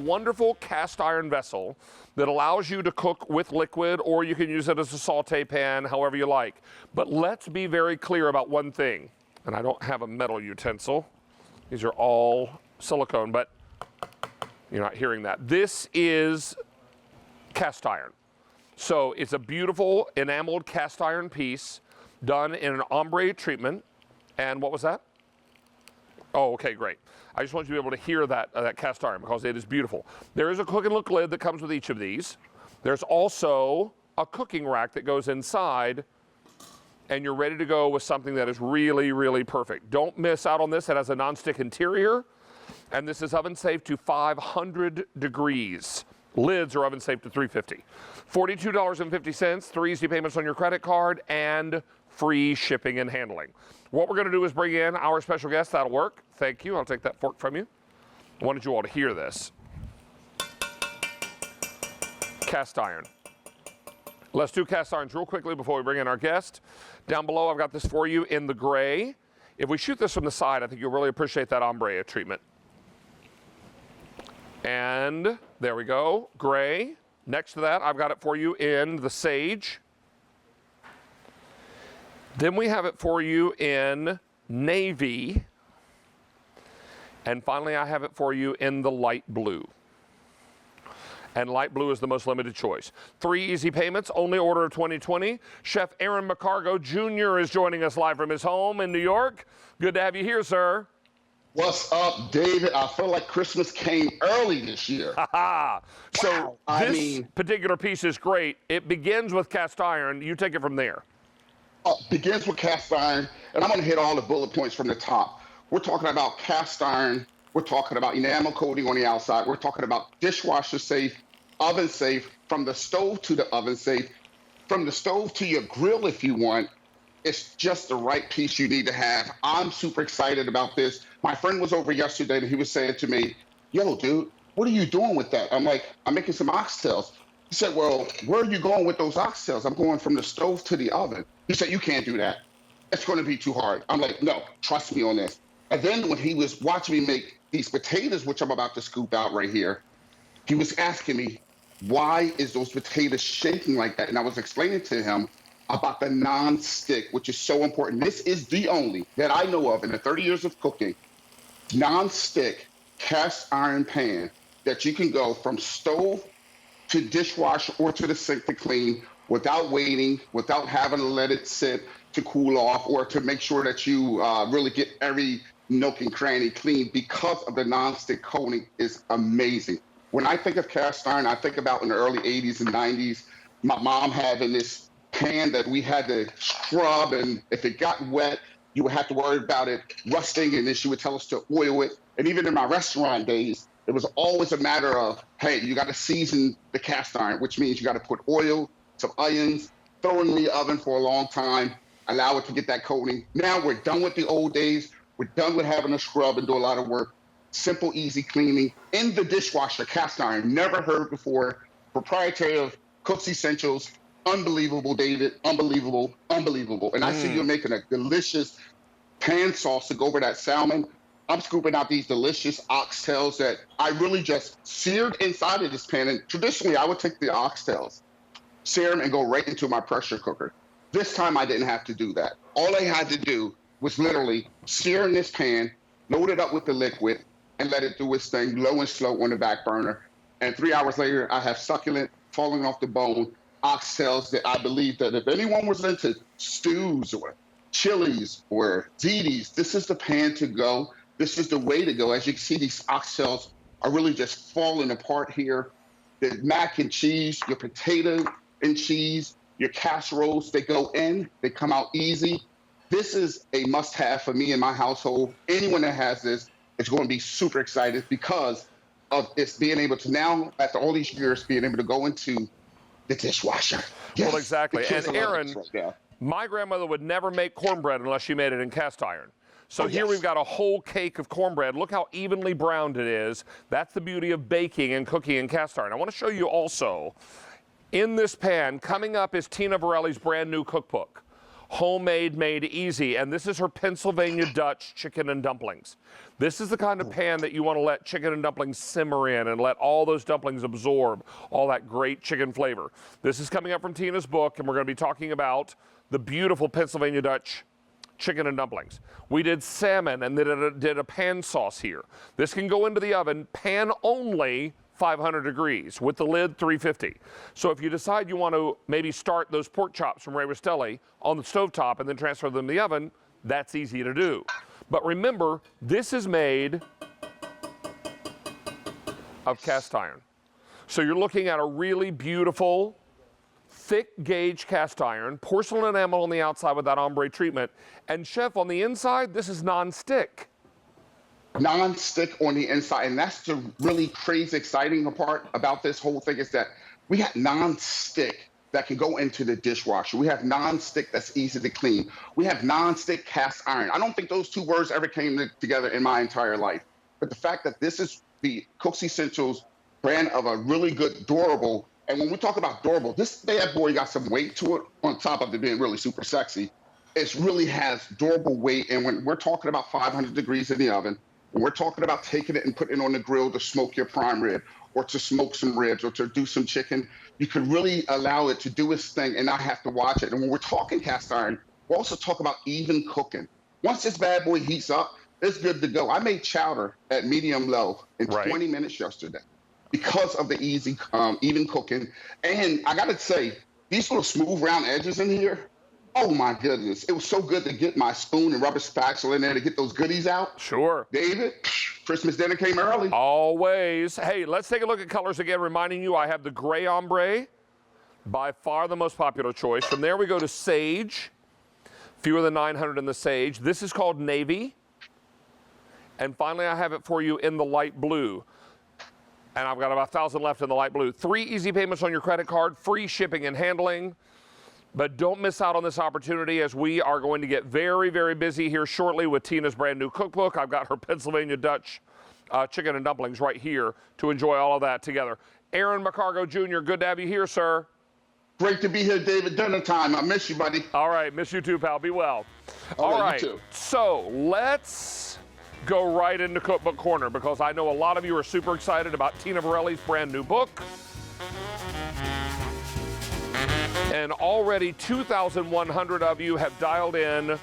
wonderful cast iron vessel that allows you to cook with liquid, or you can use it as a saute pan, however you like. But let's be very clear about one thing. And I don't have a metal utensil. These are all silicone, but you're not hearing that. This is cast iron. So it's a beautiful enameled cast iron piece done in an ombre treatment. And what was that? Oh, okay, great. I just want you to be able to hear that cast iron because it is beautiful. There is a cook and look lid that comes with each of these. There's also a cooking rack that goes inside, and you're ready to go with something that is really, really perfect. Don't miss out on this. It has a nonstick interior, and this is oven safe to 500 degrees. Lids are oven safe to 350. $42.50, 3 easy payments on your credit card, and free shipping and handling. What we're going to do is bring in our special guest. That'll work. Thank you. I'll take that fork from you. I wanted you all to hear this. Cast iron. Let's do cast irons real quickly before we bring in our guest. Down below, I've got this for you in the gray. If we shoot this from the side, I think you'll really appreciate that ombre treatment. And there we go, gray. Next to that, I've got it for you in the sage. Then we have it for you in navy. And finally, I have it for you in the light blue. And light blue is the most limited choice. 3 easy payments, only order of 2020. Chef Aaron McCargo Jr. is joining us live from his home in New York. Good to have you here, sir. What's up, David? I feel like Christmas came early this year. So wow. this particular piece is great. It begins with cast iron. You take it from there. Begins with cast iron, and I'm going to hit all the bullet points from the top. We're talking about cast iron. We're talking about enamel coating on the outside. We're talking about dishwasher safe, oven safe, from the stove to the oven safe, from the stove to your grill if you want. It's just the right piece you need to have. I'm super excited about this. My friend was over yesterday and he was saying to me, yo, dude, what are you doing with that? I'm like, I'm making some oxtails. He said, well, where are you going with those oxtails? I'm going from the stove to the oven. He said, you can't do that. It's going to be too hard. I'm like, no, trust me on this. And then when he was watching me make these potatoes, which I'm about to scoop out right here, he was asking me, why is those potatoes shaking like that? And I was explaining to him about the non-stick, which is so important. This is the only that I know of in the 30 years of cooking, non-stick cast iron pan that you can go from stove to dishwasher or to the sink to clean without waiting, without having to let it sit to cool off or to make sure that you really get every nook and cranny clean because of the non-stick coating is amazing. When I think of cast iron, I think about in the early 80s and 90s, my mom having this pan that we had to scrub, and if it got wet, you would have to worry about it rusting, and then she would tell us to oil it. And even in my restaurant days, it was always a matter of, hey, you got to season the cast iron, which means you got to put oil, some onions, throw it in the oven for a long time, allow it to get that coating. Now we're done with the old days. We're done with having to scrub and do a lot of work. Simple, easy cleaning. In the dishwasher, cast iron, never heard before. Proprietary of Cook's Essentials. Unbelievable, David. Unbelievable, unbelievable. And I see you're making a delicious pan sauce to go over that salmon. I'm scooping out these delicious oxtails that I really just seared inside of this pan. And traditionally, I would take the oxtails, sear them, and go right into my pressure cooker. This time, I didn't have to do that. All I had to do was literally sear in this pan, load it up with the liquid, and let it do its thing, low and slow on the back burner. And 3 hours later, I have succulent, falling off the bone, oxtails that I believe that if anyone was into stews or chilies or zitis, this is the pan to go. This is the way to go. As you can see, these oxtails are really just falling apart here. The mac and cheese, your potato and cheese, your casseroles, they go in, they come out easy. This is a must-have for me and my household. Anyone that has this is going to be super excited because of its being able to now, after all these years, being able to go into the dishwasher. Yes, well, exactly. And Aaron, my grandmother would never make cornbread unless she made it in cast iron. So here we've got a whole cake of cornbread. Look how evenly browned it is. That's the beauty of baking and cooking in cast iron. I want to show you also, in this pan, coming up is Tina Varelli's brand new cookbook. homemade, made easy. And this is her Pennsylvania Dutch chicken and dumplings. This is the kind of pan that you want to let chicken and dumplings simmer in and let all those dumplings absorb all that great chicken flavor. This is coming up from Tina's book, and we're going to be talking about the beautiful Pennsylvania Dutch chicken and dumplings. We did salmon and did a pan sauce here. This can go into the oven, pan only, 500 degrees, with the lid 350. So if you decide you want to maybe start those pork chops from Ray Rastelli on the stovetop and then transfer them to the oven, that's easy to do. But remember, this is made of cast iron. So you're looking at a really beautiful, thick gauge cast iron, porcelain enamel on the outside with that ombre treatment. And chef, on the inside, this is non-stick. Non-stick on the inside, and that's the really crazy exciting part about this whole thing, is that we have non-stick that can go into the dishwasher. We have non-stick that's easy to clean. We have non-stick cast iron. I don't think those two words ever came together in my entire life. But the fact that this is the Cook's Essentials brand of a really good, durable, and when we talk about durable, this bad boy got some weight to it on top of it being really super sexy. It really has durable weight, and when we're talking about 500 degrees in the oven, when we're talking about taking it and putting it on the grill to smoke your prime rib, or to smoke some ribs, or to do some chicken, you can really allow it to do its thing and not have to watch it. And when we're talking cast iron, we also talk about even cooking. Once this bad boy heats up, it's good to go. I made chowder at medium low in 20 minutes yesterday because of the easy, even cooking. And I gotta say, these little smooth round edges in here, oh my goodness. It was so good to get my spoon and rubber spatula in there to get those goodies out. Sure. David, Christmas dinner came early. Always. Hey, let's take a look at colors again, reminding you I have the gray ombre, by far the most popular choice. From there we go to sage, fewer than 900 in the sage. This is called navy. And finally, I have it for you in the light blue. And I've got about 1,000 left in the light blue. 3 easy payments on your credit card, free shipping and handling. But don't miss out on this opportunity, as we are going to get very, very busy here shortly with Tina's brand new cookbook. I've got her Pennsylvania Dutch chicken and dumplings right here to enjoy all of that together. Aaron McCargo Jr., good to have you here, sir. Great to be here, David. Dinner time. I miss you, buddy. All right, miss you too, pal. Be well. All right, you too. So let's go right into Cookbook Corner, because I know a lot of you are super excited about Tina Varelli's brand new book. And already 2,100 of you have dialed in